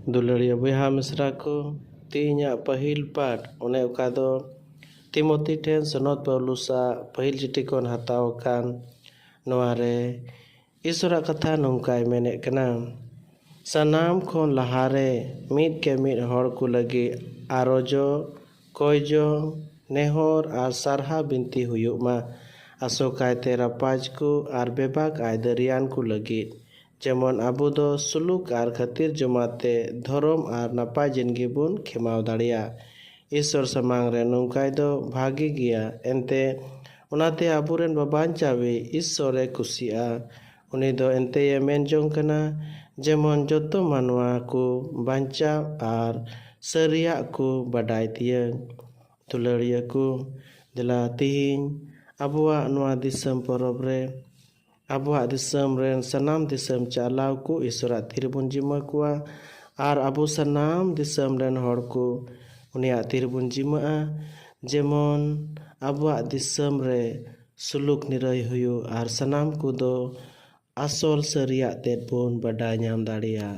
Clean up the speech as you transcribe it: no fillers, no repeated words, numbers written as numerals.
दुलड़िया बहा मिश्रा को तीना पहिल पाठ उन्हें उकादो तिमोती ठेन सनत पौलुसा पहिल चिठी कोन हताव कान नोआरे ईश्वरा कथा नोंकाय मेने कना सनाम खोन लहारे मीद के मीद हड़ को लगी आरोजो कोयजो नेहर आर सारहा बिनती हुयुक मा आसोकायते रापाज को आर बेबाक आय दरियान को लगी जेमन आबो दो सुलुक आर खातिर जमाते धरम आर नापाय जिंदगी बुन खेमाव दाड़िया ईश्वर समांग रे नोंकाय दो भागी गिया एनते उनाते आबुरेन बाबांचावे ईश्वरे कुसिया उनी दो एनते ये मेन जोंग कना जेमन जोतो मानवा को बांचाव आर सरिया को बडाय तिया दुलड़िया को दिला तिहिं आबुआ नवा दिसम परब रे आबुआ दिसम रेन सनाम दिसम चालाव को ईश्वरा तिरबुन जिमा कुआ आर आबु सनाम दिसम रेन हड़ को उनिया तिरबुन जिमा जेमन आबुआ दिसम रे सुलुक निरय हुयो आर सनाम को दो आसल सरिया तेत बुन बडाय ᱧᱟᱢ दाड़िया।